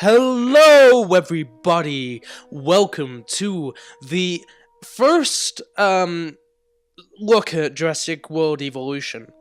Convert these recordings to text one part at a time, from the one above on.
Hello everybody, welcome to the first look at Jurassic World Evolution.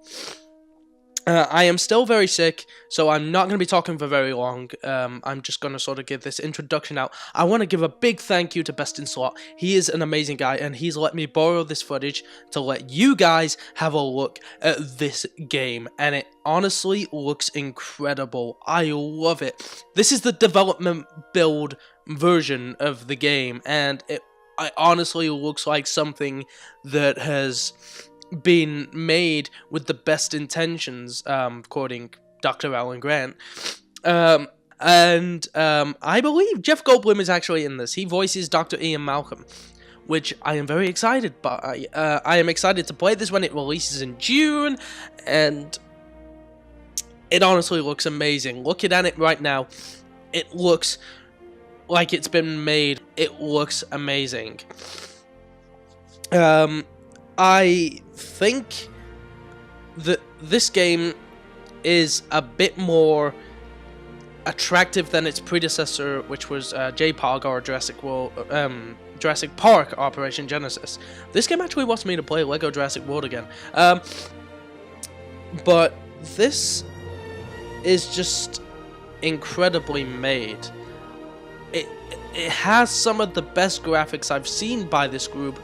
I am still very sick, so I'm not going to be talking for very long. I'm just going to sort of give this introduction out. I want to give a big thank you to BestInSlot. He is an amazing guy, and he's let me borrow this footage to let you guys have a look at this game. And it honestly looks incredible. I love it. This is the development build version of the game, and it honestly looks like something that has been made with the best intentions, quoting Dr. Alan Grant. I believe Jeff Goldblum is actually in this. He voices Dr. Ian Malcolm, which I am very excited by. I am excited to play this when it releases in June, and it honestly looks amazing. Looking at it right now, it looks like it's been made. It looks amazing. I think that this game is a bit more attractive than its predecessor, which was J-Pog or Jurassic Park Operation Genesis. This game actually wants me to play Lego Jurassic World again. But this is just incredibly made. It has some of the best graphics I've seen by this group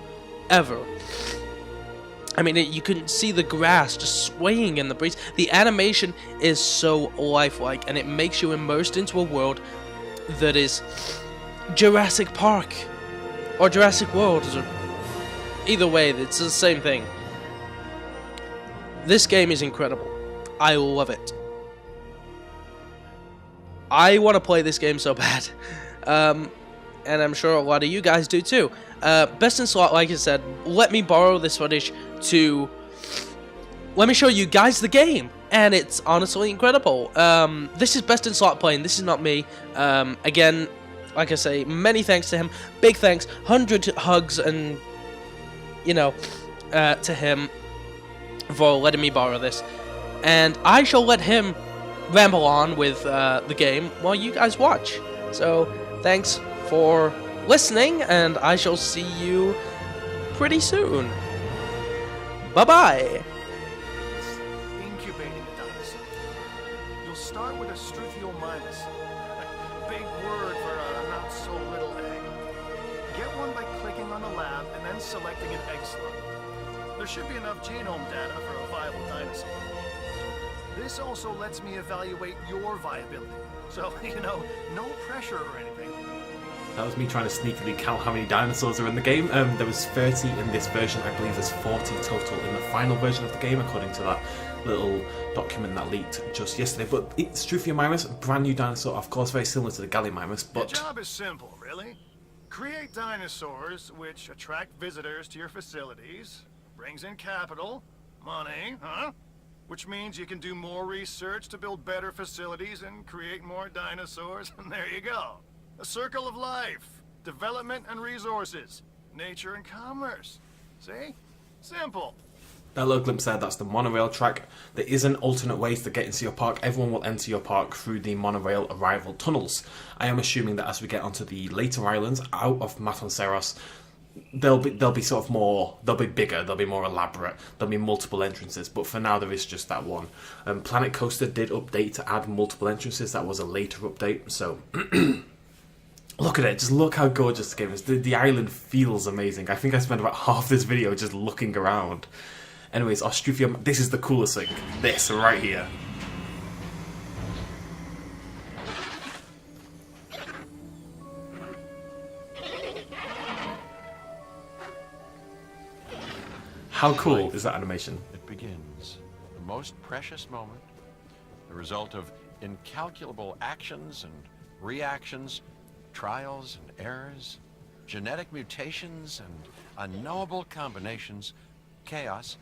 ever. I mean, you can see the grass just swaying in the breeze. The animation is so lifelike, and it makes you immersed into a world that is Jurassic Park or Jurassic World. Either way, it's the same thing. This game is incredible. I love it. I want to play this game so bad. And I'm sure a lot of you guys do too. BestInSlot, like I said, let me borrow this footage to let me show you guys the game, and it's honestly incredible. This is BestInSlot playing. This is not me. Again, like I say, many thanks to him. Big thanks, 100 hugs, and to him for letting me borrow this. And I shall let him ramble on with the game while you guys watch. So thanks for listening, and I shall see you pretty soon. Bye-bye. Incubating a dinosaur. You'll start with a Struthiomimus. Big word for a not-so-little egg. Get one by clicking on the lab and then selecting an egg slot. There should be enough genome data for a viable dinosaur. This also lets me evaluate your viability. So, no pressure or anything. That was me trying to sneakily count how many dinosaurs are in the game. There was 30 in this version. I believe there's 40 total in the final version of the game, according to that little document that leaked just yesterday. But it's Struthiomimus, brand new dinosaur, of course, very similar to the Gallimimus. But Your job is simple, really. Create dinosaurs which attract visitors to your facilities, brings in capital, money, which means you can do more research to build better facilities and create more dinosaurs, and there you go. A circle of life, development and resources, nature and commerce. See? Simple. that little glimpse there, that's the monorail track. There isn't alternate ways to get into your park. Everyone will enter your park through the monorail arrival tunnels. I am assuming that as we get onto the later islands, out of Matanceros, they'll be sort of more, they'll be bigger, they'll be more elaborate, there'll be multiple entrances, but for now there is just that one. Planet Coaster did update to add multiple entrances. That was a later update, so look at it, just look how gorgeous the game is. The island feels amazing. I think I spent about half this video just looking around. Anyways, Austruthium, this is the coolest thing, this right here. How cool is that animation? It begins, the most precious moment, the result of incalculable actions and reactions, trials and errors, genetic mutations and unknowable combinations, chaos,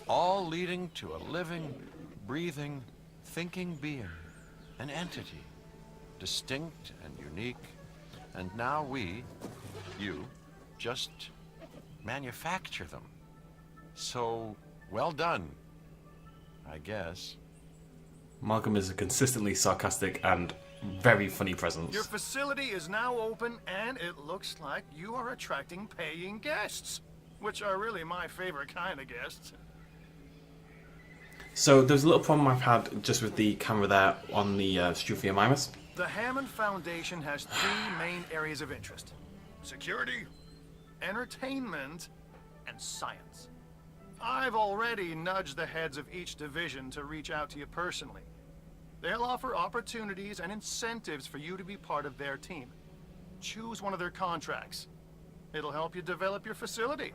all leading to a living, breathing, thinking being, an entity, distinct and unique, and now we, you, just manufacture them. So, well done, I guess. Malcolm is consistently sarcastic and very funny presence. Your facility is now open, and it looks like you are attracting paying guests, which are really my favorite kind of guests. So there's a little problem I've had just with the camera there on the Struthiomimus. The Hammond Foundation has 3 main areas of interest: security, entertainment, and science. I've already nudged the heads of each division to reach out to you personally. They'll offer opportunities and incentives for you to be part of their team. Choose one of their contracts. It'll help you develop your facility.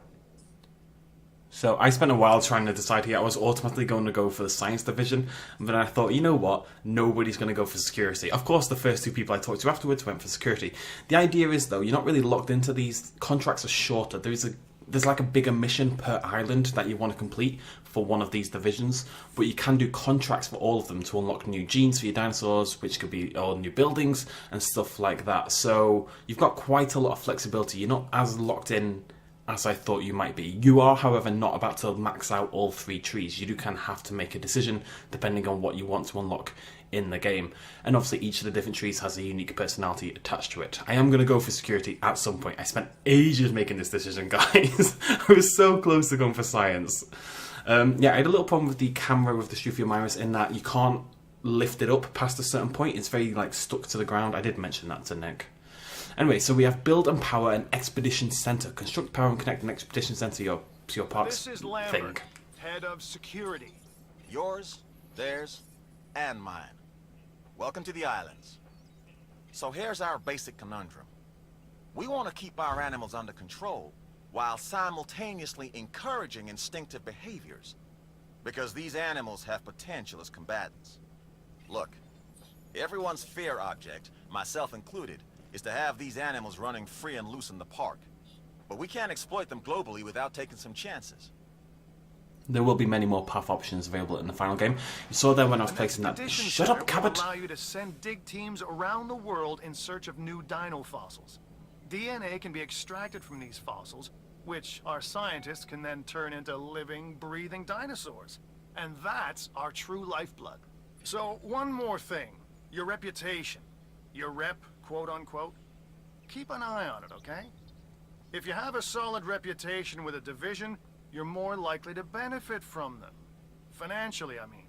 So I spent a while trying to decide here. I was automatically going to go for the science division, but then I thought, you know what? Nobody's going to go for security. Of course, the first 2 people I talked to afterwards went for security. The idea is, though, you're not really locked into these. Contracts are shorter. There's like a bigger mission per island that you want to complete for one of these divisions, but you can do contracts for all of them to unlock new genes for your dinosaurs, which could be all new buildings and stuff like that. So you've got quite a lot of flexibility. You're not as locked in as I thought you might be. You are, however, not about to max out all 3 trees. You do kind of have to make a decision depending on what you want to unlock in the game. And obviously each of the different trees has a unique personality attached to it. I am going to go for security at some point. I spent ages making this decision, guys. I was so close to going for science. Yeah, I had a little problem with the camera with the Struthiomimus in that you can't lift it up past a certain point. It's very like stuck to the ground. I did mention that to Nick. Anyway, so we have build and power an expedition center. Construct, power, and connect an expedition center to your parks. This is Lambert, head of security. Yours, theirs, and mine. Welcome to the islands. So here's our basic conundrum. We want to keep our animals under control while simultaneously encouraging instinctive behaviors, because these animals have potential as combatants. Look, everyone's fear object, myself included, is to have these animals running free and loose in the park. But we can't exploit them globally without taking some chances. There will be many more path options available in the final game. You saw there when I was placing that. Shut up, Cabot! Allow you to send dig teams around the world in search of new dino fossils. DNA can be extracted from these fossils, which our scientists can then turn into living, breathing dinosaurs. And that's our true lifeblood. So, one more thing. Your reputation. Your rep, quote unquote. Keep an eye on it, okay? If you have a solid reputation with a division, you're more likely to benefit from them. Financially, I mean.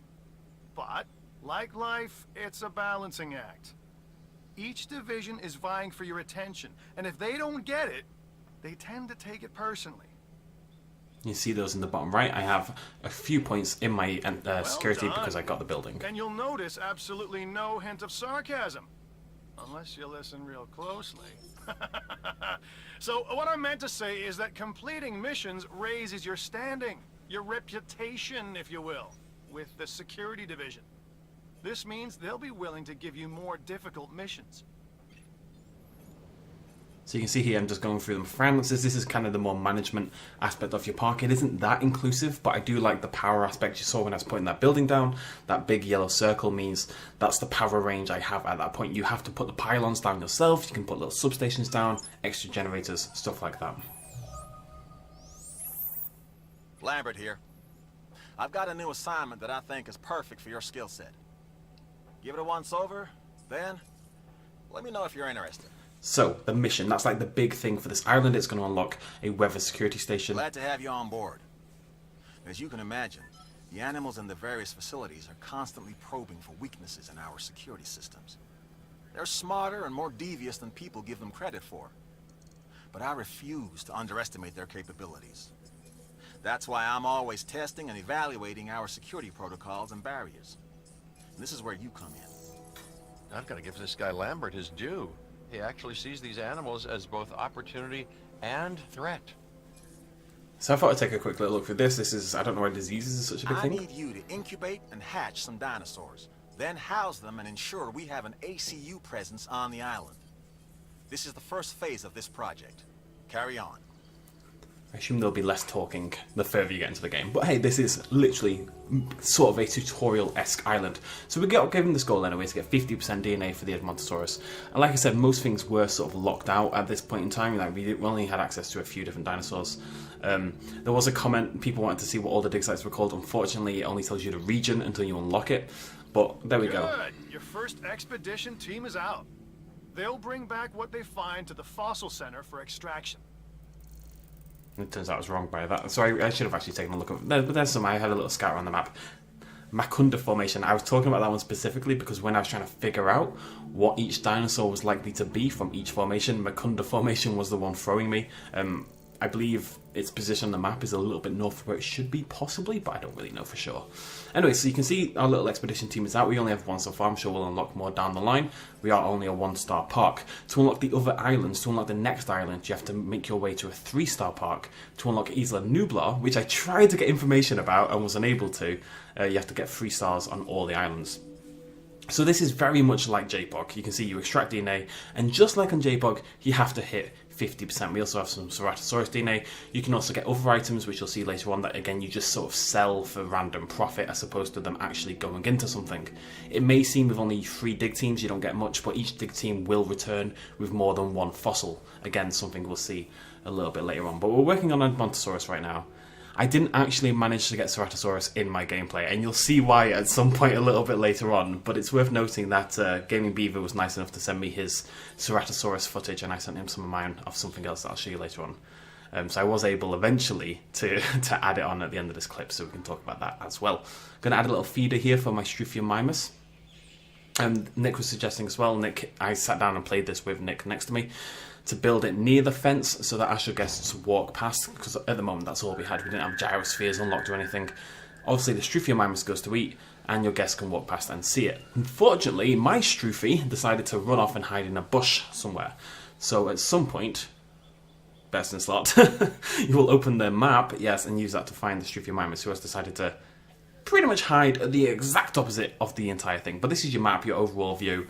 But, like life, it's a balancing act. Each division is vying for your attention, and if they don't get it, they tend to take it personally. You see those in the bottom right. I have a few points in my security because I got the building. And you'll notice absolutely no hint of sarcasm. Unless you listen real closely. So, what I meant to say is that completing missions raises your standing, your reputation, if you will, with the security division. This means they'll be willing to give you more difficult missions. So you can see here I'm just going through them. Francis, this is kind of the more management aspect of your park. It isn't that inclusive, but I do like the power aspect. You saw when I was putting that building down, that big yellow circle means that's the power range I have at that point. You have to put the pylons down yourself, you can put little substations down, extra generators, stuff like that. Lambert here. I've got a new assignment that I think is perfect for your skill set. Give it a once over, then let me know if you're interested. So, the mission, that's like the big thing for this island. It's going to unlock a weather security station. Glad to have you on board. As you can imagine, the animals in the various facilities are constantly probing for weaknesses in our security systems. They're smarter and more devious than people give them credit for. But I refuse to underestimate their capabilities. That's why I'm always testing and evaluating our security protocols and barriers. And this is where you come in. I've got to give this guy Lambert his due. He actually sees these animals as both opportunity and threat. So I thought I'd take a quick little look through this. This is, I don't know why diseases is such a big thing. I need you to incubate and hatch some dinosaurs, then house them and ensure we have an ACU presence on the island. This is the first phase of this project. Carry on. I assume there'll be less talking the further you get into the game. But hey, this is literally sort of a tutorial-esque island. So we got given this goal anyway to get 50% DNA for the Edmontosaurus. And like I said, most things were sort of locked out at this point in time. Like we only had access to a few different dinosaurs. There was a comment, people wanted to see what all the dig sites were called. Unfortunately, it only tells you the region until you unlock it. But there we go. Good. Your first expedition team is out. They'll bring back what they find to the fossil center for extraction. It turns out I was wrong by that. So I should have actually taken a look at but there's some. I had a little scout around the map. Macunda Formation. I was talking about that one specifically because when I was trying to figure out what each dinosaur was likely to be from each formation, Macunda Formation was the one throwing me. I believe its position on the map is a little bit north of where it should be, possibly, but I don't really know for sure. Anyway, so you can see our little expedition team is out. We only have one so far. I'm sure we'll unlock more down the line. We are only a 1-star park. To unlock the other islands, to unlock the next island, you have to make your way to a 3-star park. To unlock Isla Nublar, which I tried to get information about and was unable to, you have to get 3 stars on all the islands. So this is very much like JPOG. You can see you extract DNA, and just like on JPOG, you have to hit 50%. We also have some Ceratosaurus DNA. You can also get other items, which you'll see later on, that again you just sort of sell for random profit as opposed to them actually going into something. It may seem with only 3 dig teams you don't get much, but each dig team will return with more than 1 fossil. Again, something we'll see a little bit later on. But we're working on Edmontosaurus right now. I didn't actually manage to get Ceratosaurus in my gameplay, and you'll see why at some point a little bit later on, but it's worth noting that Gaming Beaver was nice enough to send me his Ceratosaurus footage, and I sent him some of mine of something else that I'll show you later on. So I was able eventually to add it on at the end of this clip, so we can talk about that as well. I'm going to add a little feeder here for my Struthium mimus. And Nick was suggesting as well, I sat down and played this with Nick next to me, to build it near the fence so that as your guests walk past, because at the moment that's all we had, we didn't have gyrospheres unlocked or anything. Obviously the Struthium mimus goes to eat, and your guests can walk past and see it. Unfortunately, my Struthi decided to run off and hide in a bush somewhere. So at some point, BestInSlot, you will open the map, yes, and use that to find the Struthium mimus, who has decided to pretty much hide at the exact opposite of the entire thing. But this is your map, your overall view.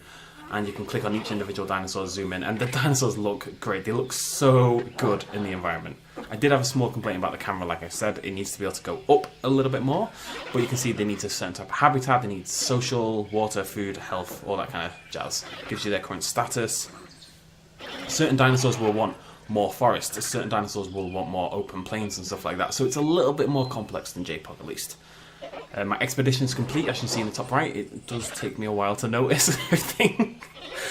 And you can click on each individual dinosaur, zoom in, and the dinosaurs look great. They look so good in the environment. I did have a small complaint about the camera, like I said. It needs to be able to go up a little bit more, but you can see they need a certain type of habitat. They need social, water, food, health, all that kind of jazz. Gives you their current status. Certain dinosaurs will want more forest. Certain dinosaurs will want more open plains and stuff like that. So it's a little bit more complex than JPOG, at least. My expedition is complete, as you can see in the top right. It does take me a while to notice everything.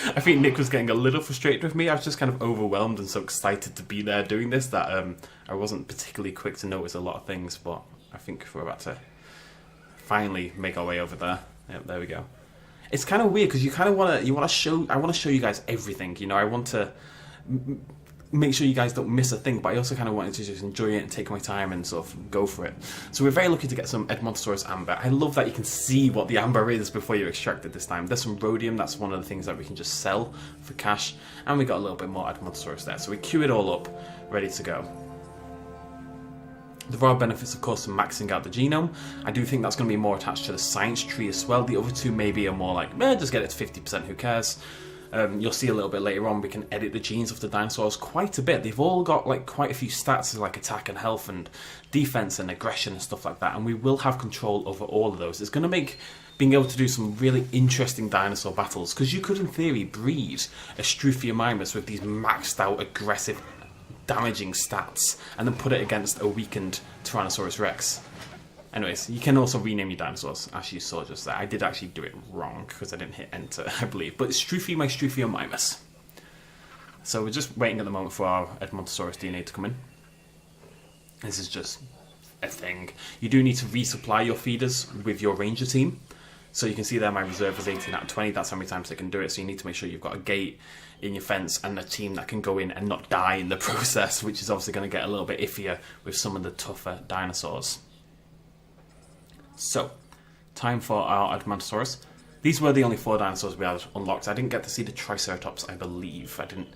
I think Nick was getting a little frustrated with me. I was just kind of overwhelmed and so excited to be there doing this that I wasn't particularly quick to notice a lot of things, but I think we're about to finally make our way over there. Yep, there we go. It's kind of weird because I want to show you guys everything. You know, I want to make sure you guys don't miss a thing, but I also kind of wanted to just enjoy it and take my time and sort of go for it. So we're very lucky to get some Edmontosaurus amber. I love that you can see what the amber is before you extract it this time. There's some rhodium, that's one of the things that we can just sell for cash, and we got a little bit more Edmontosaurus there. So we queue it all up, ready to go. There are benefits, of course, from maxing out the genome. I do think that's going to be more attached to the science tree as well. The other two maybe are more like, just get it to 50%, who cares? You'll see a little bit later on we can edit the genes of the dinosaurs quite a bit. They've all got like quite a few stats like attack and health and defense and aggression and stuff like that, and we will have control over all of those. It's going to make being able to do some really interesting dinosaur battles, because you could in theory breed a Struthium mimus with these maxed out aggressive damaging stats and then put it against a weakened Tyrannosaurus Rex. Anyways, you can also rename your dinosaurs, as you saw just there. I did actually do it wrong, because I didn't hit enter, I believe. But it's Struthi, my Struthium mimus. So we're just waiting at the moment for our Edmontosaurus DNA to come in. This is just a thing. You do need to resupply your feeders with your ranger team. So you can see there my reserve is 18 out of 20. That's how many times they can do it. So you need to make sure you've got a gate in your fence and a team that can go in and not die in the process, which is obviously going to get a little bit iffier with some of the tougher dinosaurs. So, time for our Edmontosaurus. These were the only 4 dinosaurs we had unlocked. I didn't get to see the Triceratops, I believe. I didn't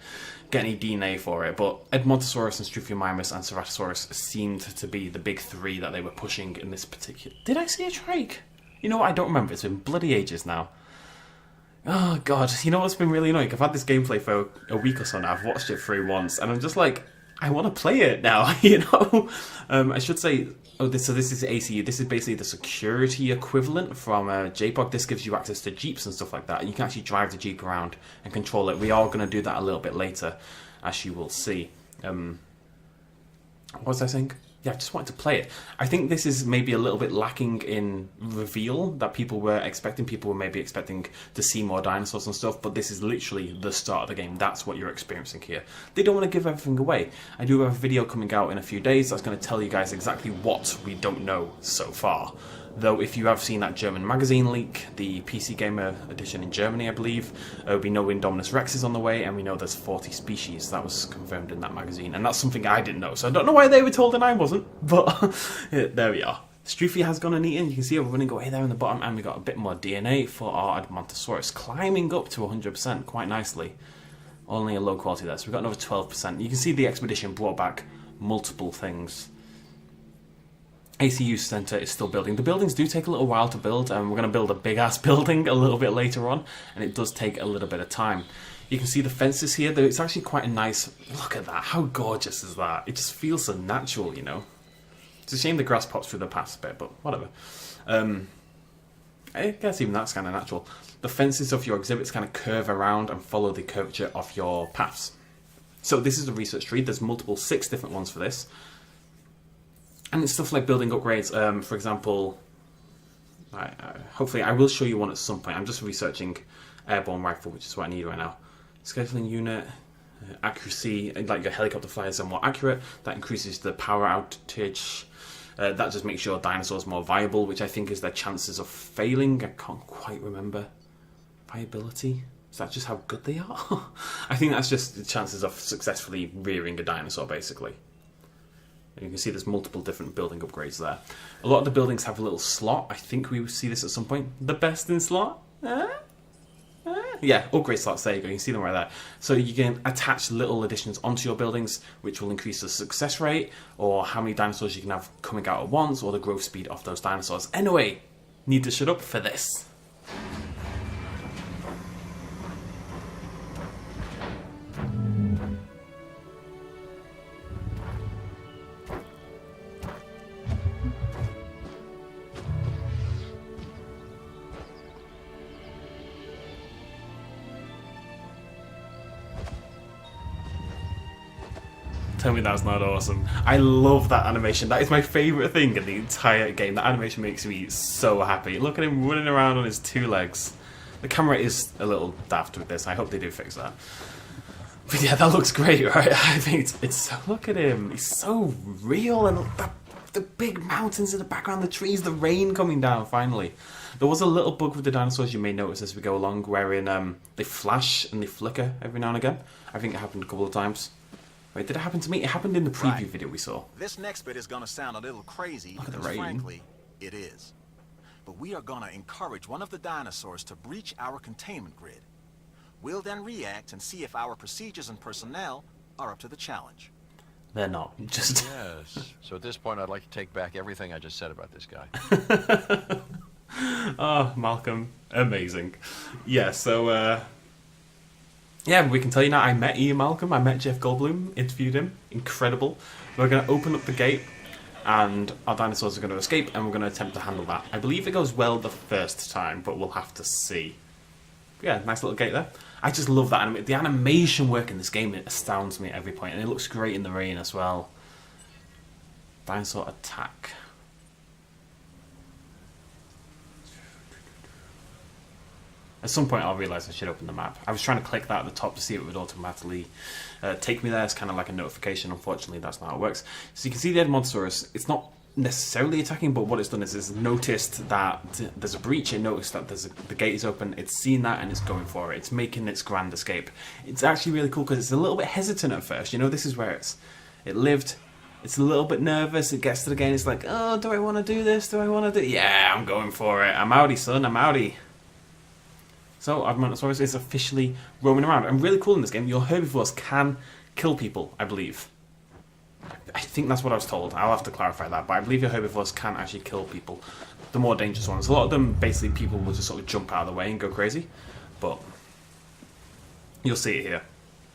get any DNA for it, but Edmontosaurus and Struthium mimus and Ceratosaurus seemed to be the big 3 that they were pushing in this particular... Did I see a trike? You know what, I don't remember. It's been bloody ages now. Oh god, you know what's been really annoying? I've had this gameplay for a week or so now. I've watched it through once, and I'm just like, I want to play it now, you know? I should say... so this is ACU. This is basically the security equivalent from JPOG. This gives you access to Jeeps and stuff like that. You can actually drive the Jeep around and control it. We are going to do that a little bit later, as you will see. What was I saying? yeah, I just wanted to play it. I think this is maybe a little bit lacking in reveal that people were expecting. People were maybe expecting to see more dinosaurs and stuff, but this is literally the start of the game. That's what you're experiencing here. They don't want to give everything away. I do have a video coming out in a few days that's going to tell you guys exactly what we don't know so far. Though if you have seen that German magazine leak, the PC Gamer edition in Germany, I believe, we know Indominus Rex is on the way, and we know there's 40 species. That was confirmed in that magazine, and that's something I didn't know, so I don't know why they were told and I wasn't, but there we are. Strufy has gone and eaten. You can see a running away there in the bottom, and we got a bit more DNA for our Edmontosaurus, climbing up to 100% quite nicely. Only a low quality there, so we've got another 12%. You can see the expedition brought back multiple things. ACU Centre is still building. The buildings do take a little while to build, and we're going to build a big-ass building a little bit later on, and it does take a little bit of time. You can see the fences here, though. It's actually quite a nice... Look at that. How gorgeous is that? It just feels so natural, you know? It's a shame the grass pops through the paths a bit, but whatever. I guess even that's kind of natural. The fences of your exhibits kind of curve around and follow the curvature of your paths. So this is the research tree. There's 6 different ones for this. And it's stuff like building upgrades. For example, hopefully I will show you one at some point. I'm just researching airborne rifle, which is what I need right now. Scheduling unit, accuracy, like your helicopter flyers are more accurate. That increases the power outage. That just makes your dinosaurs more viable, which I think is their chances of failing. I can't quite remember. Viability? Is that just how good they are? I think that's just the chances of successfully rearing a dinosaur, basically. You can see there's multiple different building upgrades there. A lot of the buildings have a little slot. I think we will see this at some point. The BestInSlot? Yeah, upgrade slots, there you go. You can see them right there. So you can attach little additions onto your buildings, which will increase the success rate, or how many dinosaurs you can have coming out at once, or the growth speed of those dinosaurs. Anyway, need to shut up for this. Tell me that's not awesome. I love that animation. That is my favourite thing in the entire game. That animation makes me so happy. Look at him running around on his 2 legs. The camera is a little daft with this. I hope they do fix that. But yeah, that looks great, right? I think it's so... Look at him. He's so real. And the big mountains in the background, the trees, the rain coming down, finally. There was a little bug with the dinosaurs you may notice as we go along, wherein they flash and they flicker every now and again. I think it happened a couple of times. Wait, did it happen to me? It happened in the preview video we saw. This next bit is going to sound a little crazy, Look at the because rain. frankly, it is. But we are going to encourage one of the dinosaurs to breach our containment grid. We'll then react and see if our procedures and personnel are up to the challenge. They're not. Just... Yes. So at this point, I'd like to take back everything I just said about this guy. Oh, Malcolm. Amazing. Yeah, so... yeah, we can tell you now, I met Ian Malcolm, I met Jeff Goldblum, interviewed him, incredible. We're going to open up the gate, and our dinosaurs are going to escape, and we're going to attempt to handle that. I believe it goes well the first time, but we'll have to see. Yeah, nice little gate there. I just love that. The animation work in this game, it astounds me at every point, and it looks great in the rain as well. Dinosaur attack. At some point I'll realise I should open the map. I was trying to click that at the top to see if it would automatically take me there. It's kind of like a notification. Unfortunately, that's not how it works. So you can see the Edmontosaurus. It's not necessarily attacking, but what it's done is it's noticed that there's a breach. It noticed that the gate is open. It's seen that and it's going for it. It's making its grand escape. It's actually really cool because it's a little bit hesitant at first. You know, this is where it lived. It's a little bit nervous. It gets to the gate. It's like, oh, do I want to do this? Do I want to do? Yeah, I'm going for it. I'm outie, son. I'm outie. So, Edmontosaurus is officially roaming around. And really cool in this game, your herbivores can kill people, I believe. I think that's what I was told. I'll have to clarify that. But I believe your herbivores can actually kill people. The more dangerous ones. A lot of them, basically, people will just sort of jump out of the way and go crazy. But you'll see it here.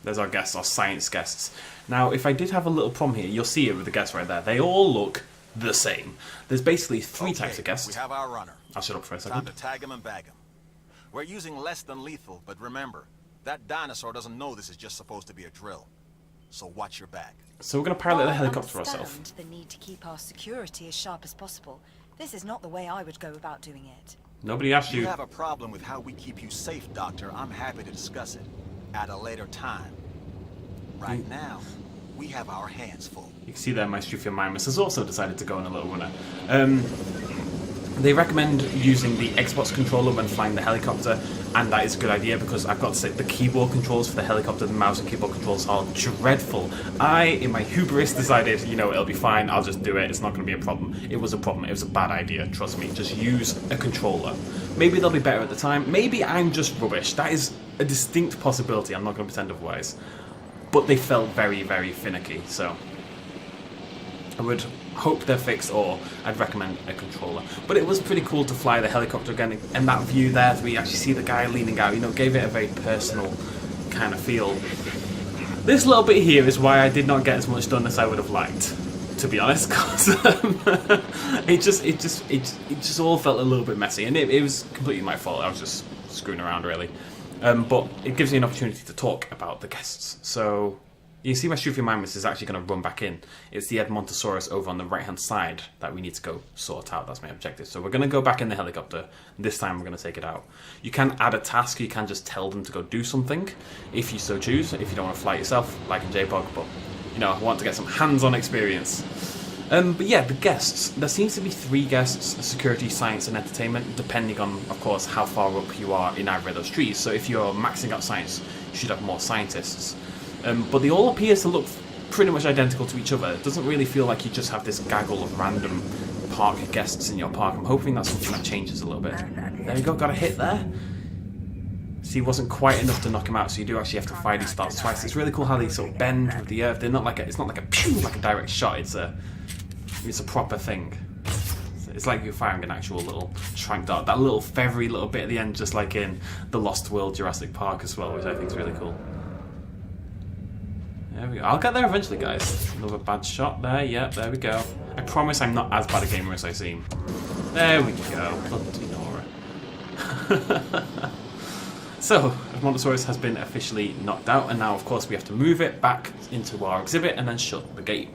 There's our guests, our science guests. Now, if I did have a little problem here, you'll see it with the guests right there. They all look the same. There's basically 3 types of guests. We have our runner. I'll shut up for a second. Time to tag him and bag him. We're using less than lethal, but remember, that dinosaur doesn't know this is just supposed to be a drill. so watch your back. So we're going to pilot the While I helicopter ourselves. understand the need to keep our security as sharp as possible, this is not the way I would go about doing it. Nobody asked If you you. have a problem with how we keep you safe, Doctor, I'm happy to discuss it at a later time. Right now, we have our hands full. You can see there my Mimus has also decided to go on a little runner. They recommend using the Xbox controller when flying the helicopter, and that is a good idea because I've got to say the keyboard controls for the helicopter, the mouse and keyboard controls are dreadful. I, in my hubris, decided, you know, it'll be fine, I'll just do it, it's not going to be a problem. It was a problem, it was a bad idea, trust me. Just use a controller. Maybe they'll be better at the time, maybe I'm just rubbish. That is a distinct possibility, I'm not going to pretend otherwise. But they felt very, very finicky, so I would hope they're fixed, or I'd recommend a controller. But it was pretty cool to fly the helicopter again, and that view there, we actually see the guy leaning out, you know, gave it a very personal kind of feel. This little bit here is why I did not get as much done as I would have liked, to be honest, because it just all felt a little bit messy, and it was completely my fault. I was just screwing around, really. But it gives me an opportunity to talk about the guests. So you see my Mimus is actually going to run back in. It's the Edmontosaurus over on the right-hand side that we need to go sort out. That's my objective. So we're going to go back in the helicopter. This time we're going to take it out. You can add a task. You can just tell them to go do something, if you so choose. If you don't want to fly it yourself, like in JPOG. But, you know, I want to get some hands-on experience. But yeah, the guests. There seems to be 3 guests: security, science, and entertainment, depending on, of course, how far up you are in either of those trees. So if you're maxing out science, you should have more scientists. But they all appear to look pretty much identical to each other. It doesn't really feel like you just have this gaggle of random park guests in your park. I'm hoping that's something that changes a little bit. There we go, got a hit there. See, it wasn't quite enough to knock him out, so you do actually have to fire these stars twice. It's really cool how they sort of bend with the earth. They're not like it's not like a pew, like a direct shot. It's a proper thing. It's like you're firing an actual little trank dart. That little feathery little bit at the end, just like in the Lost World Jurassic Park as well, which I think is really cool. There we go. I'll get there eventually, guys. Another bad shot there. Yep, there we go. I promise I'm not as bad a gamer as I seem. There we go. Bloody Nora. So, Edmontosaurus has been officially knocked out, and now, of course, we have to move it back into our exhibit and then shut the gate.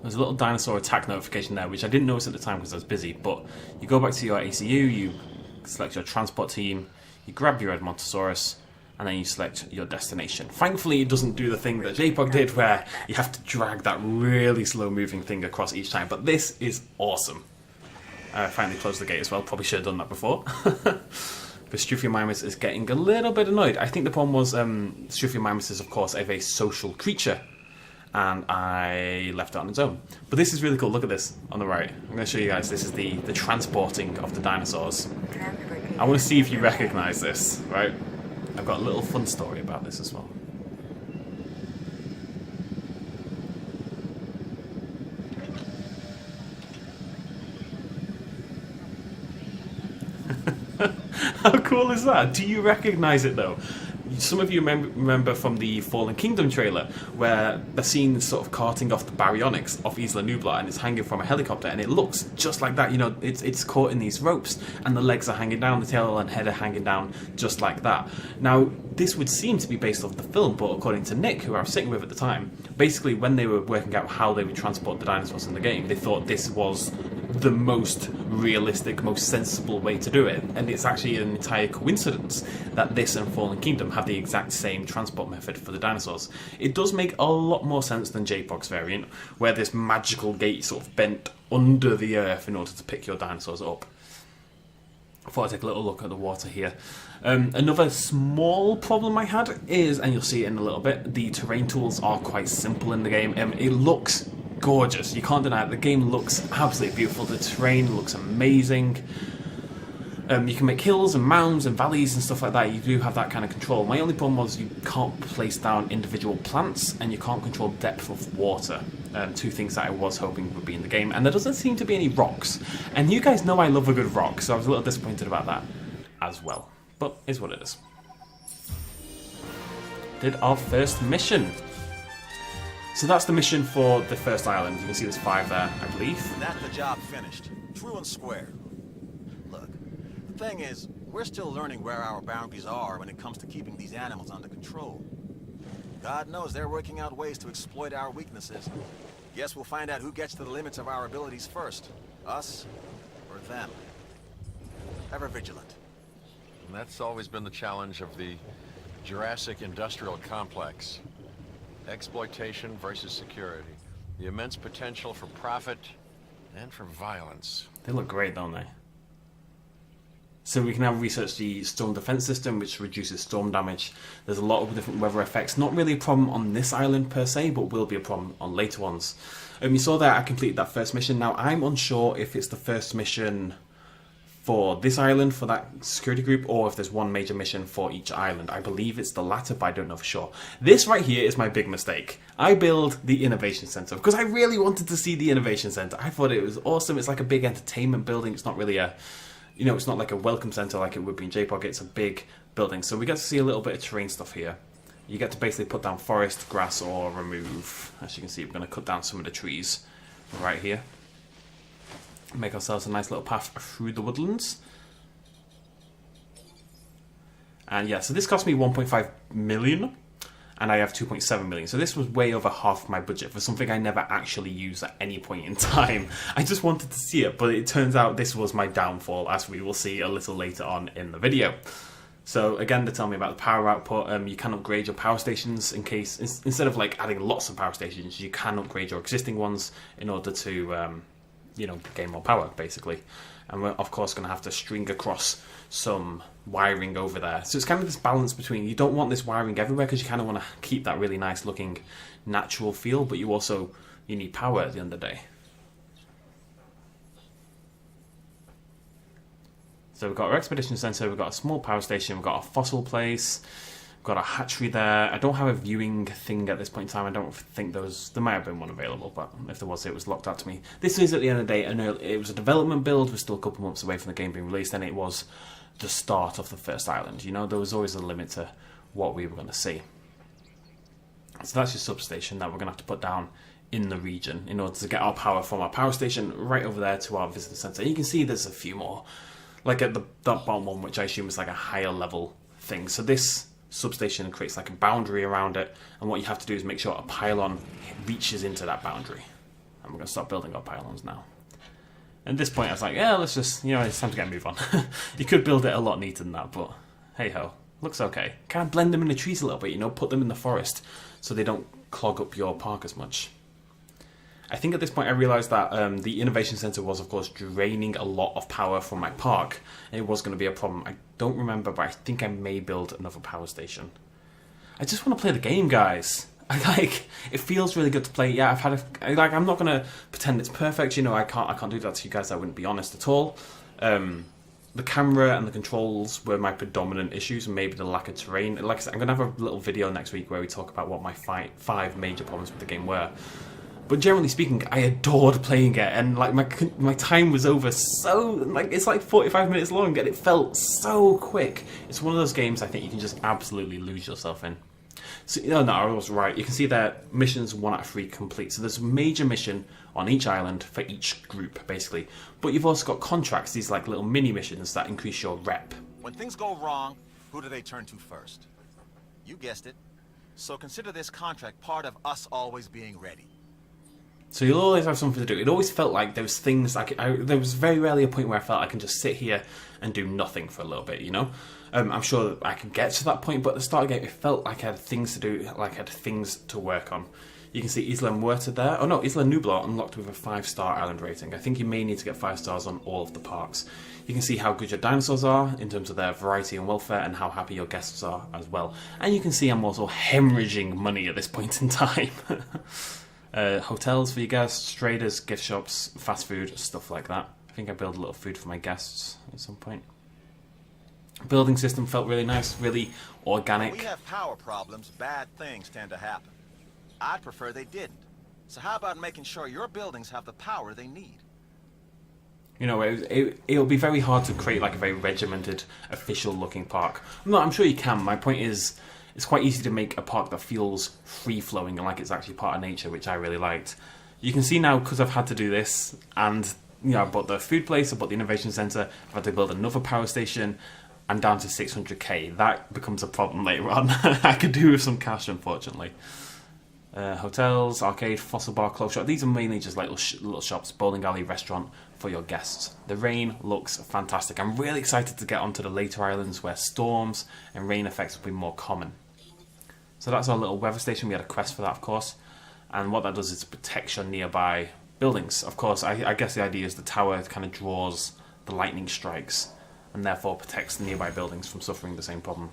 There's a little dinosaur attack notification there, which I didn't notice at the time because I was busy, but you go back to your ACU, you select your transport team, you grab your Edmontosaurus, and then you select your destination. Thankfully, it doesn't do the thing that JPOG did where you have to drag that really slow-moving thing across each time, but this is awesome. I finally closed the gate as well, probably should have done that before. But Mimus is getting a little bit annoyed. I think the problem was Mimus is, of course, a very social creature, and I left it on its own. But this is really cool. Look at this on the right. I'm going to show you guys. This is the transporting of the dinosaurs. I want to see if you recognise this, right? I've got a little fun story about this as well. How cool is that? Do you recognise it though? Some of you remember from the Fallen Kingdom trailer where the scene is sort of carting off the baryonyx off Isla Nublar and it's hanging from a helicopter, and it looks just like that. You know, it's caught in these ropes and the legs are hanging down, the tail and head are hanging down just like that. Now, this would seem to be based off the film, but according to Nick, who I was sitting with at the time, basically when they were working out how they would transport the dinosaurs in the game, they thought this was the most realistic, most sensible way to do it. And it's actually an entire coincidence that this and Fallen Kingdom have the exact same transport method for the dinosaurs. It does make a lot more sense than JPOG's variant, where this magical gate sort of bent under the earth in order to pick your dinosaurs up. I thought I'd take a little look at the water here. Another small problem I had is, and you'll see it in a little bit, the terrain tools are quite simple in the game. It looks gorgeous, you can't deny it. The game looks absolutely beautiful, the terrain looks amazing. You can make hills and mounds and valleys and stuff like that. You do have that kind of control. My only problem was you can't place down individual plants and you can't control depth of water. 2 things that I was hoping would be in the game. And there doesn't seem to be any rocks. And you guys know I love a good rock, so I was a little disappointed about that as well. But it's what it is. Did our first mission. So that's the mission for the first island. You can see there's 5 there, I believe. That's the job finished. True and square. Look, the thing is, we're still learning where our boundaries are when it comes to keeping these animals under control. God knows they're working out ways to exploit our weaknesses. Guess we'll find out who gets to the limits of our abilities first. Us or them. Ever vigilant. And that's always been the challenge of the Jurassic industrial complex. Exploitation versus security. The immense potential for profit and for violence. They look great, don't they? So we can now research the storm defense system, which reduces storm damage. There's a lot of different weather effects. Not really a problem on this island per se, but will be a problem on later ones. You saw that I completed that first mission. Now, I'm unsure if it's the first mission for this island, for that security group, or if there's one major mission for each island. I believe it's the latter, but I don't know for sure. This right here is my big mistake. I build the Innovation Center because I really wanted to see the Innovation Center. I thought it was awesome. It's like a big entertainment building. It's not really a... You know, it's not like a welcome center like it would be in JPOG. It's a big building. So we get to see a little bit of terrain stuff here. You get to basically put down forest, grass, or remove. As you can see, we're going to cut down some of the trees right here. Make ourselves a nice little path through the woodlands. And yeah, so this cost me 1.5 million. And I have 2.7 million. So this was way over half my budget for something I never actually use at any point in time. I just wanted to see it, but it turns out this was my downfall, as we will see a little later on in the video. So again, they tell me about the power output. You can upgrade your power stations in case, instead of like adding lots of power stations, you can upgrade your existing ones in order to, you know, gain more power, basically. And we're of course going to have to string across some wiring over there. So it's kind of this balance between, you don't want this wiring everywhere because you kind of want to keep that really nice looking natural feel, but you need power at the end of the day. So we've got our expedition center, we've got a small power station, we've got a fossil place, we've got a hatchery there. I don't have a viewing thing at this point in time. I don't think there might have been one available, but if there was, it was locked out to me. This is, at the end of the day, it was a development build. We're still a couple months away from the game being released, and it was the start of the first island. You know, there was always a limit to what we were going to see. So that's your substation that we're going to have to put down in the region in order to get our power from our power station right over there to our visitor center. You can see there's a few more, like at that bottom one, which I assume is like a higher level thing. So this substation creates like a boundary around it, and what you have to do is make sure a pylon reaches into that boundary. And we're going to start building our pylons now. At this point, I was like, yeah, let's just, you know, it's time to get a move on. You could build it a lot neater than that, but hey-ho, looks okay. Kind of blend them in the trees a little bit, you know, put them in the forest so they don't clog up your park as much. I think at this point I realised that the Innovation Centre was, of course, draining a lot of power from my park, and it was going to be a problem. I don't remember, but I think I may build another power station. I just want to play the game, guys. It feels really good to play. Yeah, I'm not gonna pretend it's perfect. You know, I can't do that to you guys. I wouldn't be honest at all. The camera and the controls were my predominant issues, and maybe the lack of terrain. Like I said, I'm gonna have a little video next week where we talk about what my five major problems with the game were. But generally speaking, I adored playing it, and like my time was over so, like, it's like 45 minutes long, and it felt so quick. It's one of those games I think you can just absolutely lose yourself in. So, no, I was right. You can see that missions 1 out of 3 complete. So there's a major mission on each island for each group, basically. But you've also got contracts, these like little mini missions that increase your rep. When things go wrong, who do they turn to first? You guessed it. So consider this contract part of us always being ready. So you'll always have something to do. It always felt like there was things, there was very rarely a point where I felt I can just sit here and do nothing for a little bit, you know? I'm sure that I could get to that point, but at the start of the game, it felt like I had things to do, like I had things to work on. You can see Isla Muerta there. Oh no, Isla Nublar unlocked with a 5-star island rating. I think you may need to get 5 stars on all of the parks. You can see how good your dinosaurs are in terms of their variety and welfare, and how happy your guests are as well. And you can see I'm also hemorrhaging money at this point in time. Hotels for your guests, traders, gift shops, fast food, stuff like that. I think I built a little food for my guests at some point. Building system felt really nice, really organic. When we have power problems, bad things tend to happen. I'd prefer they didn't. So how about making sure your buildings have the power they need? You know, it'll be very hard to create like a very regimented, official-looking park. No, I'm sure you can. My point is, it's quite easy to make a park that feels free-flowing and like it's actually part of nature, which I really liked. You can see now, because I've had to do this, and you know, I bought the food place, I bought the innovation centre, I've had to build another power station. I'm down to 600k. That becomes a problem later on. I could do with some cash, unfortunately. Hotels, arcade, fossil bar, clothes shop. These are mainly just like little shops, bowling alley, restaurant for your guests. The rain looks fantastic. I'm really excited to get onto the later islands where storms and rain effects will be more common. So that's our little weather station. We had a quest for that, of course. And what that does is protect your nearby buildings. Of course, I guess the idea is the tower kind of draws the lightning strikes and therefore protects the nearby buildings from suffering the same problem.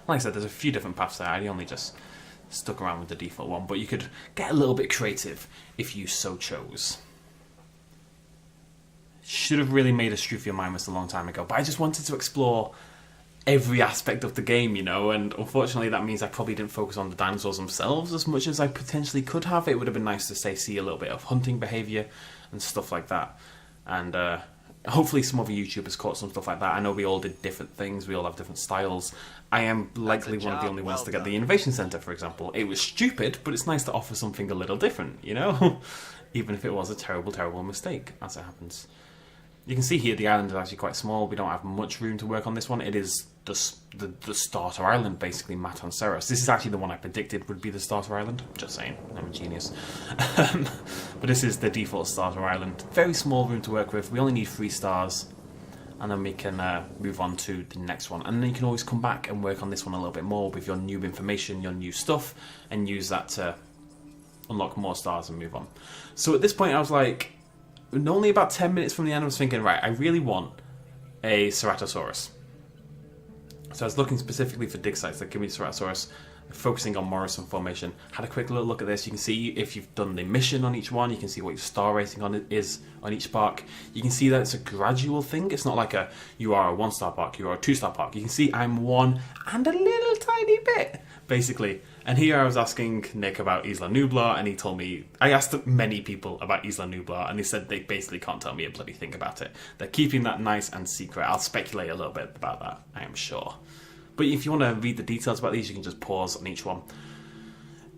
Like I said, there's a few different paths there. I only just stuck around with the default one, but you could get a little bit creative if you so chose. Should have really made a Strufia Mimus a long time ago, but I just wanted to explore every aspect of the game, you know, and unfortunately that means I probably didn't focus on the dinosaurs themselves as much as I potentially could have. It would have been nice to see a little bit of hunting behaviour and stuff like that, and hopefully some other YouTubers caught some stuff like that. I know we all did different things, we all have different styles. I am likely one of the only ones to get the Innovation Centre, for example. It was stupid, but it's nice to offer something a little different, you know? Even if it was a terrible, terrible mistake, as it happens. You can see here the island is actually quite small. We don't have much room to work on this one. It is the starter island, basically, Matanceros. This is actually the one I predicted would be the starter island. Just saying, I'm a genius. But this is the default starter island. Very small room to work with. We only need 3 stars. And then we can move on to the next one. And then you can always come back and work on this one a little bit more with your new information, your new stuff, and use that to unlock more stars and move on. So at this point I was like, only about 10 minutes from the end I was thinking, right, I really want a Ceratosaurus. So I was looking specifically for dig sites that give me Ceratosaurus, focusing on Morrison Formation. Had a quick little look at this. You can see if you've done the mission on each one. You can see what your star rating on it is on each park. You can see that it's a gradual thing. It's not like you are a 1-star park, you are a 2-star park. You can see I'm 1 and a little tiny bit, basically. And here I was asking Nick about Isla Nublar, and he told me, I asked many people about Isla Nublar, and they said they basically can't tell me a bloody thing about it. They're keeping that nice and secret. I'll speculate a little bit about that, I am sure. But if you want to read the details about these, you can just pause on each one.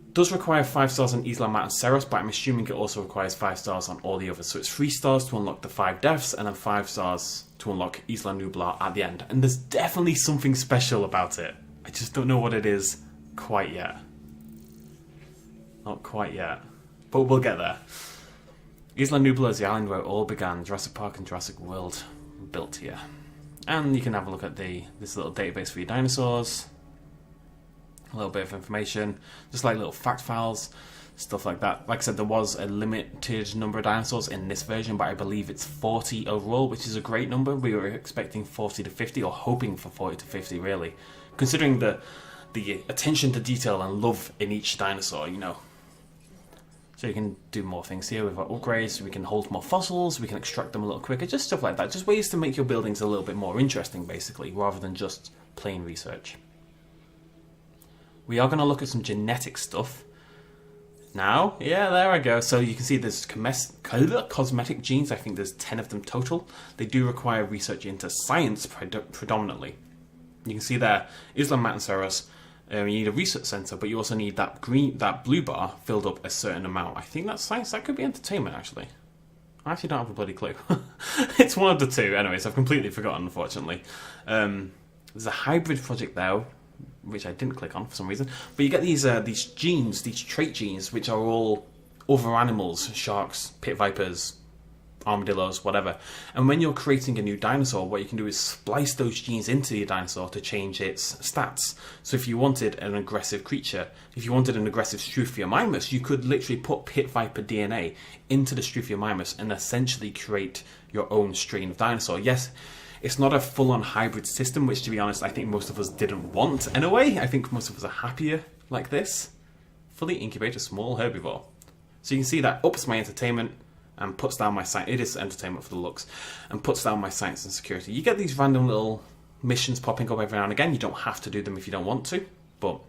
It does require 5 stars on Isla Matanceros, but I'm assuming it also requires 5 stars on all the others. So it's 3 stars to unlock the 5 deaths, and then 5 stars to unlock Isla Nublar at the end. And there's definitely something special about it. I just don't know what it is quite yet. Not quite yet. But we'll get there. Isla Nublar is the island where it all began. Jurassic Park and Jurassic World were built here. And you can have a look at this little database for your dinosaurs. A little bit of information. Just like little fact files. Stuff like that. Like I said, there was a limited number of dinosaurs in this version, but I believe it's 40 overall, which is a great number. We were expecting 40 to 50, or hoping for 40 to 50, really. Considering the attention to detail and love in each dinosaur, you know. So you can do more things here with our upgrades. We can hold more fossils. We can extract them a little quicker. Just stuff like that. Just ways to make your buildings a little bit more interesting, basically, rather than just plain research. We are going to look at some genetic stuff now. Yeah, there I go. So you can see there's cosmetic genes. I think there's 10 of them total. They do require research into science predominantly. You can see there, Isla Matanceros. You need a research center, but you also need that blue bar filled up a certain amount. I think that's science. That could be entertainment, actually. I actually don't have a bloody clue. It's one of the two. Anyways, I've completely forgotten, unfortunately. There's a hybrid project there, which I didn't click on for some reason. But you get these genes, these trait genes, which are all other animals, sharks, pit vipers, armadillos, whatever. And when you're creating a new dinosaur, what you can do is splice those genes into your dinosaur to change its stats. So if you wanted an aggressive creature, if you wanted an aggressive Strufia Mimus, you could literally put pit viper DNA into the Strufia Mimus and essentially create your own strain of dinosaur. Yes, it's not a full-on hybrid system, which, to be honest, I think most of us didn't want in a way. I think most of us are happier like this. Fully incubated small herbivore. So you can see that ups my entertainment and puts down my science. It is entertainment for the looks, and puts down my science and security. You get these random little missions popping up every now and again. You don't have to do them if you don't want to, but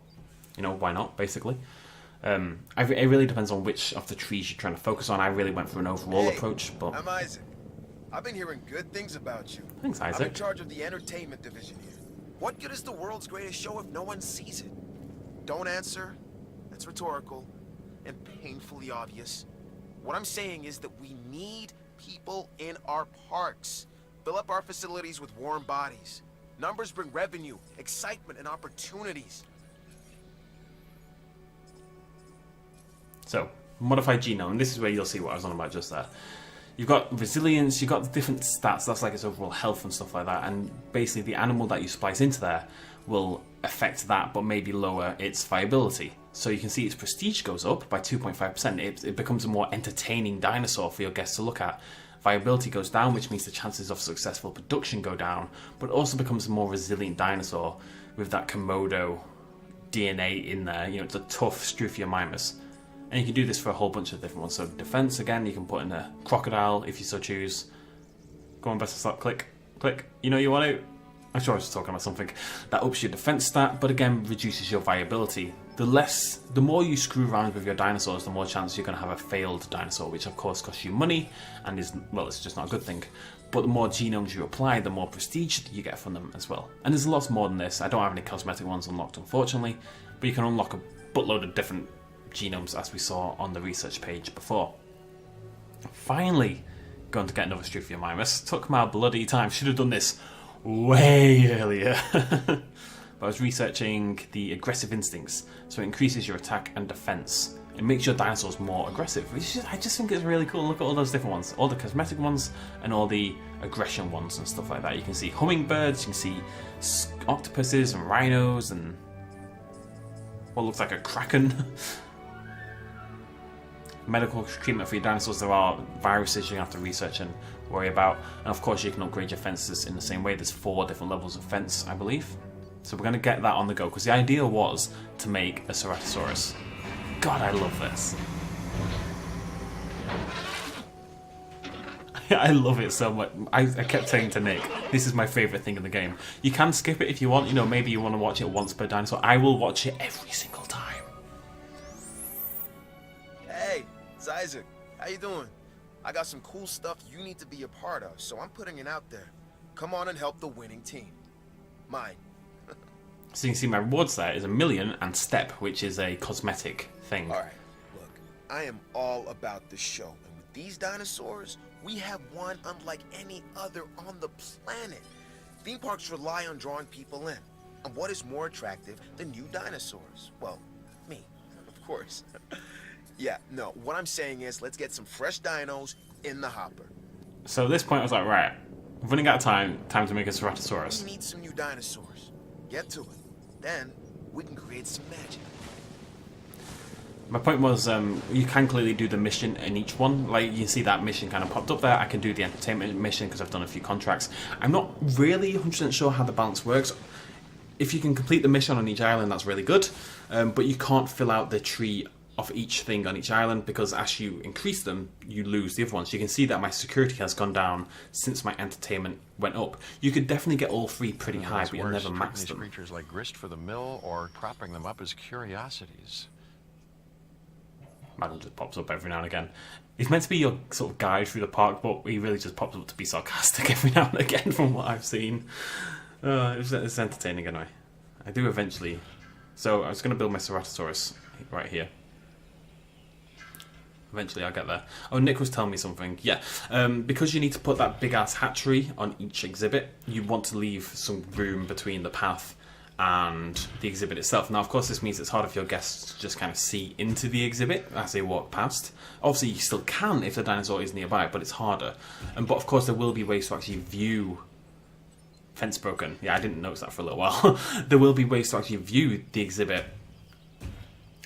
you know, why not, basically. It really depends on which of the trees you're trying to focus on. I really went for an overall approach, but I'm Isaac. I've been hearing good things about you. Thanks, Isaac. I'm in charge of the entertainment division here. What good is the world's greatest show if no one sees it? Don't answer. That's rhetorical and painfully obvious. What I'm saying is that we need people in our parks. Fill up our facilities with warm bodies. Numbers bring revenue, excitement, and opportunities. So, modified genome, and this is where you'll see what I was on about just there. You've got resilience, you've got different stats, that's like its overall health and stuff like that, and basically the animal that you splice into there will affect that, but maybe lower its viability. So you can see its prestige goes up by 2.5%. It becomes a more entertaining dinosaur for your guests to look at. Viability goes down, which means the chances of successful production go down, but it also becomes a more resilient dinosaur with that Komodo DNA in there. You know, it's a tough Struthiomimus. And you can do this for a whole bunch of different ones. So defense, again, you can put in a crocodile if you so choose. Go on, BestInSlot, click, click. You know you want to. I'm sure I was talking about something. That ups your defense stat, but again, reduces your viability. The more you screw around with your dinosaurs, the more chance you're going to have a failed dinosaur, which of course costs you money and is, well, it's just not a good thing. But the more genomes you apply, the more prestige you get from them as well. And there's lots more than this. I don't have any cosmetic ones unlocked, unfortunately, but you can unlock a buttload of different genomes, as we saw on the research page before. Finally, going to get another Struthiomimus. Took my bloody time. Should have done this way earlier. But I was researching the aggressive instincts, so it increases your attack and defense. It makes your dinosaurs more aggressive. I just think it's really cool. Look at all those different ones, all the cosmetic ones and all the aggression ones and stuff like that. You can see hummingbirds, you can see octopuses and rhinos and what looks like a kraken. Medical treatment for your dinosaurs. There are viruses you have to research and worry about, and of course you can upgrade your fences in the same way. There's 4 different levels of fence, I believe. So we're going to get that on the go, because the idea was to make a Ceratosaurus. God, I love this. I love it so much. I kept saying to Nick, this is my favourite thing in the game. You can skip it if you want, you know, maybe you want to watch it once per dinosaur. I will watch it every single time. Hey, it's Isaac. How you doing? I got some cool stuff you need to be a part of, so I'm putting it out there. Come on and help the winning team. Mine. So you can see my rewards there is 1 million and Step, which is a cosmetic thing. Alright, look, I am all about the show, and with these dinosaurs, we have one unlike any other on the planet. Theme parks rely on drawing people in, and what is more attractive than new dinosaurs? Well, me, of course. Yeah, no, what I'm saying is, let's get some fresh dinos in the hopper. So at this point I was like, right, I'm running out of time to make a Ceratosaurus. We need some new dinosaurs. Get to it. Then, we can create some magic. My point was, you can clearly do the mission in each one. Like, you see that mission kind of popped up there. I can do the entertainment mission because I've done a few contracts. I'm not really 100% sure how the balance works. If you can complete the mission on each island, that's really good. But you can't fill out the tree of each thing on each island, because as you increase them, you lose the other ones. You can see that my security has gone down since my entertainment went up. You could definitely get all 3 pretty high, but you'll never max them. Creatures like grist for the mill or propping them up as curiosities. Madam just pops up every now and again. He's meant to be your sort of guide through the park, but he really just pops up to be sarcastic every now and again from what I've seen. It's entertaining anyway. I do eventually. So I was going to build my Ceratosaurus right here. Eventually I'll get there. Oh, Nick was telling me something. Yeah, because you need to put that big-ass hatchery on each exhibit, you want to leave some room between the path and the exhibit itself. Now, of course, this means it's harder for your guests to just kind of see into the exhibit as they walk past. Obviously, you still can if the dinosaur is nearby, but it's harder. But, of course, there will be ways to actually view... Fence broken. Yeah, I didn't notice that for a little while. There will be ways to actually view the exhibit,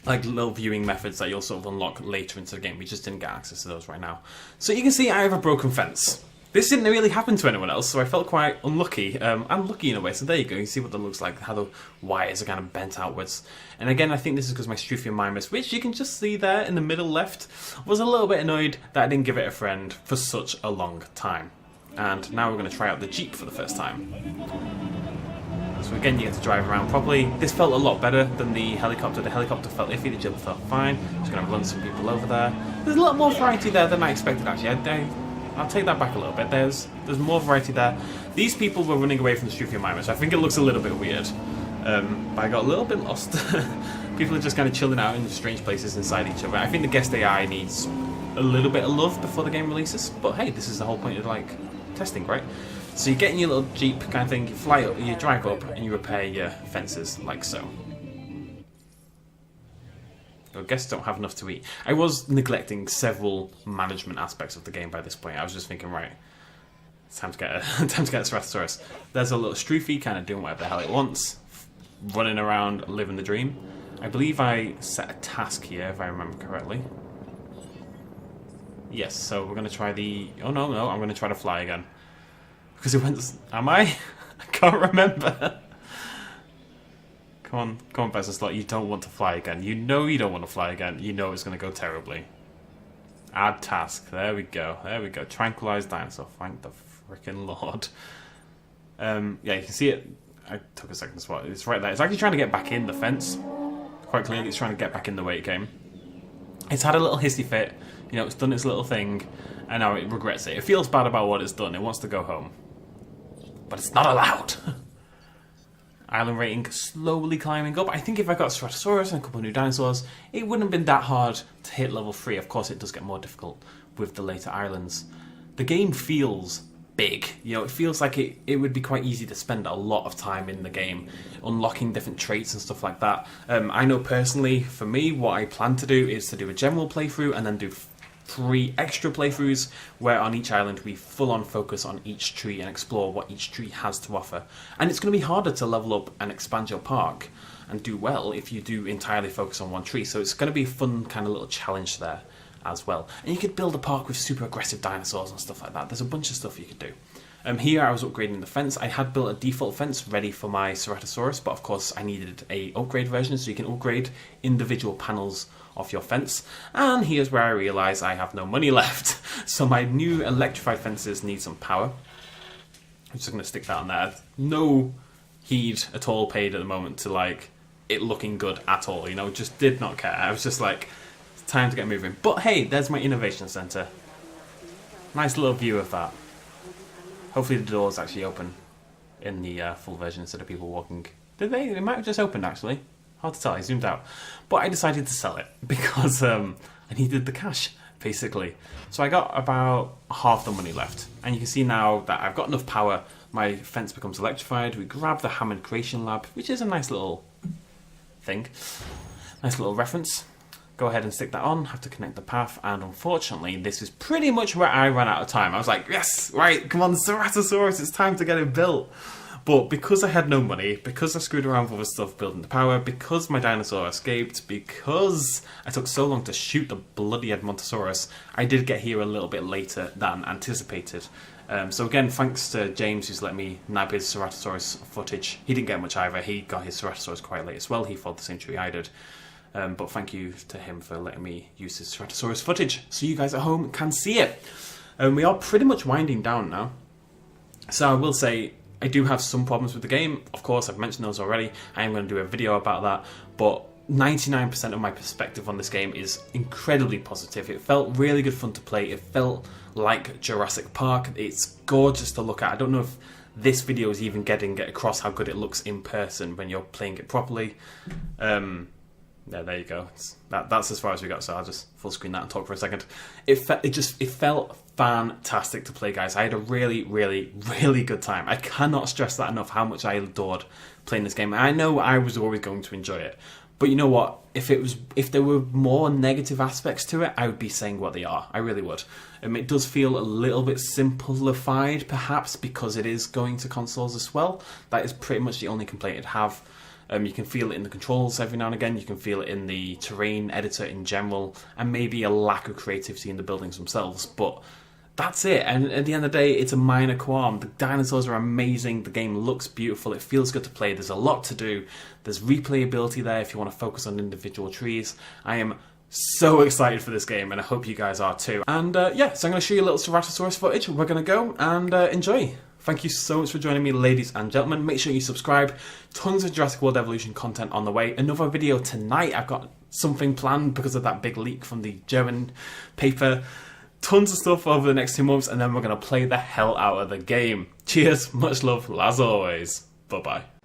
like little viewing methods that you'll sort of unlock later into the game. We just didn't get access to those right now. So you can see I have a broken fence. This didn't really happen to anyone else, so I felt quite unlucky. I'm lucky in a way, so there you go. You see what that looks like, how the wires are kind of bent outwards. And again, I think this is because my Struthiomimus, which you can just see there in the middle left, was a little bit annoyed that I didn't give it a friend for such a long time. And now we're going to try out the Jeep for the first time. So again, you get to drive around properly. This felt a lot better than the helicopter. The helicopter felt iffy, the Jeep felt fine. Just going to run some people over there. There's a lot more variety there than I expected, actually. I'll take that back a little bit. There's more variety there. These people were running away from the Struthiomimus. I think it looks a little bit weird. But I got a little bit lost. People are just kind of chilling out in strange places inside each other. I think the guest AI needs a little bit of love before the game releases. But hey, this is the whole point of, like, testing, right? So you get in your little jeep kind of thing, you fly up, you drive up, and you repair your fences like so. Your guests don't have enough to eat. I was neglecting several management aspects of the game by this point. I was just thinking, right, it's time to get a Ceratosaurus. There's a little Stroofy kind of doing whatever the hell it wants, running around, living the dream. I believe I set a task here, if I remember correctly. Yes, so we're going to try the... Oh, no, I'm going to try to fly again. Because it went... Am I? I can't remember. Come on, BestInSlot, you don't want to fly again. You know you don't want to fly again. You know it's going to go terribly. Add task. There we go. Tranquilize dinosaur. Thank the freaking Lord. Yeah, you can see it. I took a second to spot. It's right there. It's actually trying to get back in the fence. Quite clearly, it's trying to get back in the way it came. It's had a little hissy fit. You know, it's done its little thing, and now it regrets it. It feels bad about what it's done. It wants to go home. But it's not allowed. Island rating slowly climbing up. I think if I got Ceratosaurus and a couple of new dinosaurs, it wouldn't have been that hard to hit level 3. Of course, it does get more difficult with the later islands. The game feels big. You know, it feels like it would be quite easy to spend a lot of time in the game, unlocking different traits and stuff like that. I know personally, for me, what I plan to do is to do a general playthrough and then do 3 extra playthroughs where on each island we full on focus on each tree and explore what each tree has to offer. And it's going to be harder to level up and expand your park and do well if you do entirely focus on one tree. So it's going to be a fun kind of little challenge there as well. And you could build a park with super aggressive dinosaurs and stuff like that. There's a bunch of stuff you could do. Here I was upgrading the fence. I had built a default fence ready for my Ceratosaurus, but of course I needed a upgrade version, so you can upgrade individual panels of your fence. And here's where I realise I have no money left. So my new electrified fences need some power. I'm just going to stick that on there. No heed at all paid at the moment to like it looking good at all, you know, just did not care. I was just like, it's time to get moving. But hey, there's my innovation centre. Nice little view of that. Hopefully the doors actually open in the full version instead of people walking. Did they? They might have just opened actually. Hard to tell, I zoomed out. But I decided to sell it because I needed the cash, basically. So I got about half the money left. And you can see now that I've got enough power, my fence becomes electrified. We grab the Hammond Creation Lab, which is a nice little thing. Nice little reference. Go ahead and stick that on, have to connect the path, and unfortunately, this is pretty much where I ran out of time. I was like, yes, right, come on, Ceratosaurus, it's time to get it built. But because I had no money, because I screwed around with other stuff building the power, because my dinosaur escaped, because I took so long to shoot the bloody Edmontosaurus, I did get here a little bit later than anticipated. So again, thanks to James who's let me nab his Ceratosaurus footage. He didn't get much either, he got his Ceratosaurus quite late as well, he followed the same tree I did. But thank you to him for letting me use his Ceratosaurus footage so you guys at home can see it. We are pretty much winding down now. So I will say, I do have some problems with the game. Of course, I've mentioned those already. I am going to do a video about that. But 99% of my perspective on this game is incredibly positive. It felt really good fun to play. It felt like Jurassic Park. It's gorgeous to look at. I don't know if this video is even getting it across how good it looks in person when you're playing it properly. Yeah, there you go. That's as far as we got, so I'll just full screen that and talk for a second. It felt fantastic to play, guys. I had a really, really, really good time. I cannot stress that enough, how much I adored playing this game. I know I was always going to enjoy it, but you know what? If there were more negative aspects to it, I would be saying what they are. I really would. It does feel a little bit simplified, perhaps, because it is going to consoles as well. That is pretty much the only complaint I'd have. You can feel it in the controls every now and again, you can feel it in the terrain editor in general, and maybe a lack of creativity in the buildings themselves, but that's it. And at the end of the day, it's a minor qualm. The dinosaurs are amazing, the game looks beautiful, it feels good to play, there's a lot to do, there's replayability there if you want to focus on individual trees. I am so excited for this game, and I hope you guys are too. And yeah, so I'm going to show you a little Ceratosaurus footage. We're going to go and enjoy. Thank you so much for joining me, ladies and gentlemen. Make sure you subscribe. Tons of Jurassic World Evolution content on the way. Another video tonight. I've got something planned because of that big leak from the German paper. Tons of stuff over the next 2 months, and then we're going to play the hell out of the game. Cheers, much love, as always. Bye-bye.